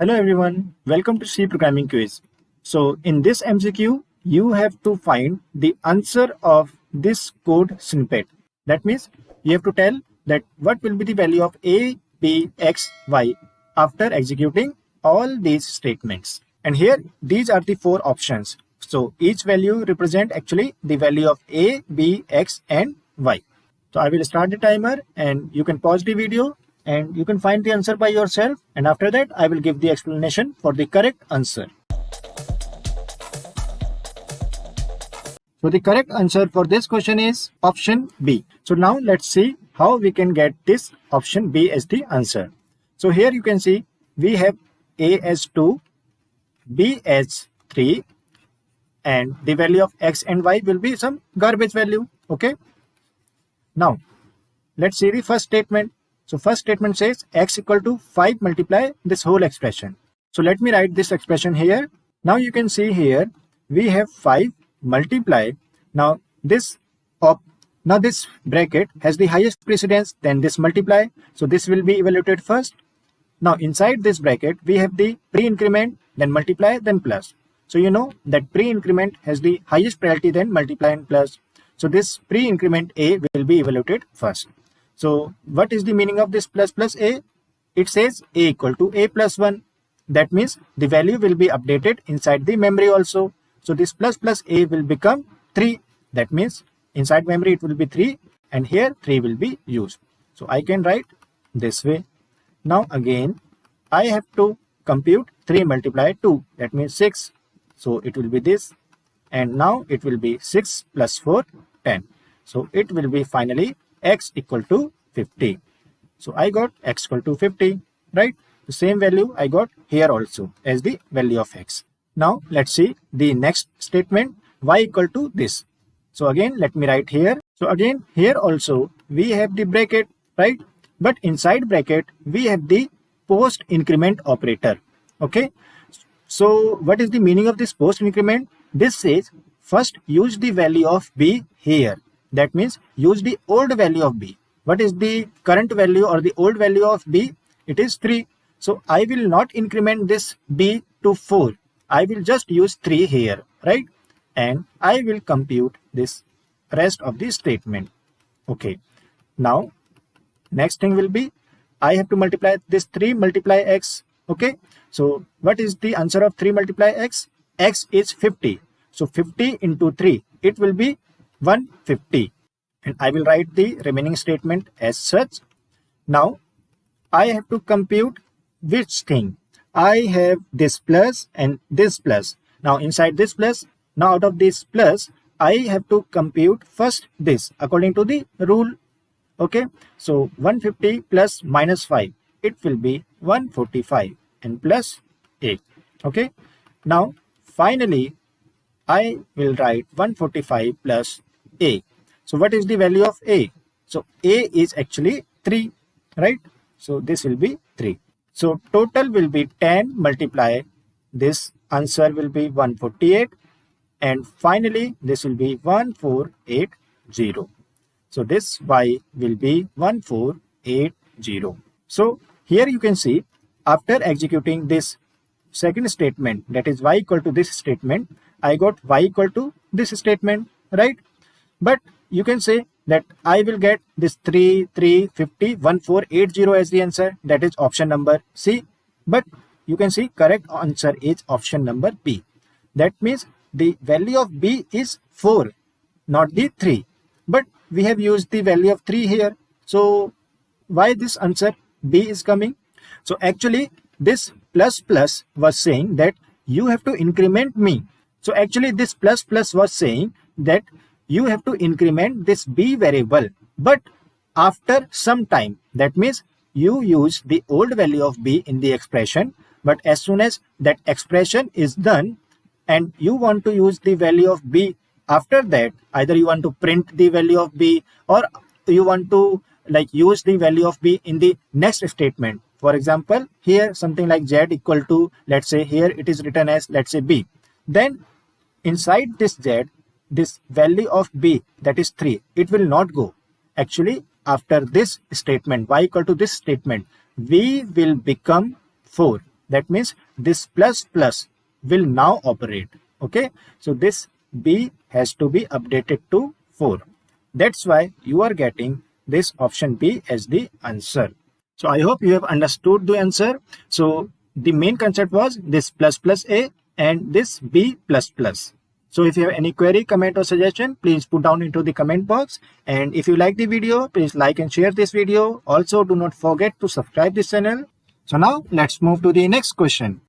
Hello everyone, welcome to C Programming Quiz. So in this MCQ, you have to find the answer of this code snippet. That means you have to tell that what will be the value of A, B, X, Y after executing all these statements. And here, these are the four options. So each value represent actually the value of A, B, X and Y. So I will start the timer and you can pause the video and you can find the answer by yourself, and after that I will give the explanation for the correct answer. So the correct answer for this question is option B. So now let's see how we can get this option B as the answer. So here you can see we have A as 2, B as 3 and the value of X and Y will be some garbage value. Okay. Now let's see the first statement. So first statement says X equal to 5 multiply this whole expression. So let me write this expression here. Now you can see here we have 5 multiply. Now this bracket has the highest precedence than this multiply. So this will be evaluated first. Now inside this bracket we have the pre-increment, then multiply, then plus. So you know that pre-increment has the highest priority than multiply and plus. So this pre-increment A will be evaluated first. So what is the meaning of this plus plus A? It says A equal to A plus 1. That means the value will be updated inside the memory also. So this plus plus A will become 3. That means inside memory it will be 3 and here 3 will be used. So I can write this way. Now again I have to compute 3 multiply 2. That means 6. So it will be this. And now it will be 6 plus 4, 10. So it will be finally X equal to 50. So I got X equal to 50, right? The same value I got here also as the value of X. Now let's see the next statement, Y equal to this. So again, let me write here. So again, here also we have the bracket, right? But inside bracket, we have the post increment operator. Okay. So what is the meaning of this post increment? This says first use the value of B here. That means use the old value of B. What is the current value or the old value of B? It is 3. So I will not increment this B to 4. I will just use 3 here, right? And I will compute this rest of the statement. Okay. Now, next thing will be I have to multiply this 3 multiply X. Okay. So what is the answer of 3 multiply X? X is 50. So 50 into 3, it will be 150, and I will write the remaining statement as such. Now I have to compute which thing. I have this plus and this plus. Now inside this plus, now out of this plus, I have to compute first this according to the rule. Okay, so 150 plus minus 5, it will be 145 and plus 8. Okay, now finally I will write 145 plus A. So what is the value of A? So A is actually 3, right? So this will be 3. So total will be 10 multiply this answer will be 148 and finally this will be 1480. So this Y will be 1480. So here you can see after executing this second statement, that is Y equal to this statement, I got Y equal to this statement, right? But you can say that I will get this 350 1480 as the answer. That is option number C. But you can see correct answer is option number B. That means the value of B is 4, not the 3. But we have used the value of 3 here. So why this answer B is coming? So actually this plus plus was saying that you have to increment me. So actually this plus plus was saying that you have to increment this B variable, but after some time. That means you use the old value of B in the expression, but as soon as that expression is done and you want to use the value of B, after that either you want to print the value of B or you want to use the value of B in the next statement. For example, here something like Z equal to, let's say here it is written as, let's say B. Then inside this Z, this value of B, that is 3, it will not go. Actually, after this statement, Y equal to this statement, V will become 4. That means this plus plus will now operate. Okay, so this b has to be updated to 4. That's why you are getting this option B as the answer. So I hope you have understood the answer. So the main concept was this plus plus A and this B plus plus. So if you have any query, comment or suggestion, please put down into the comment box. And if you like the video, please like and share this video. Also, do not forget to subscribe this channel. So now let's move to the next question.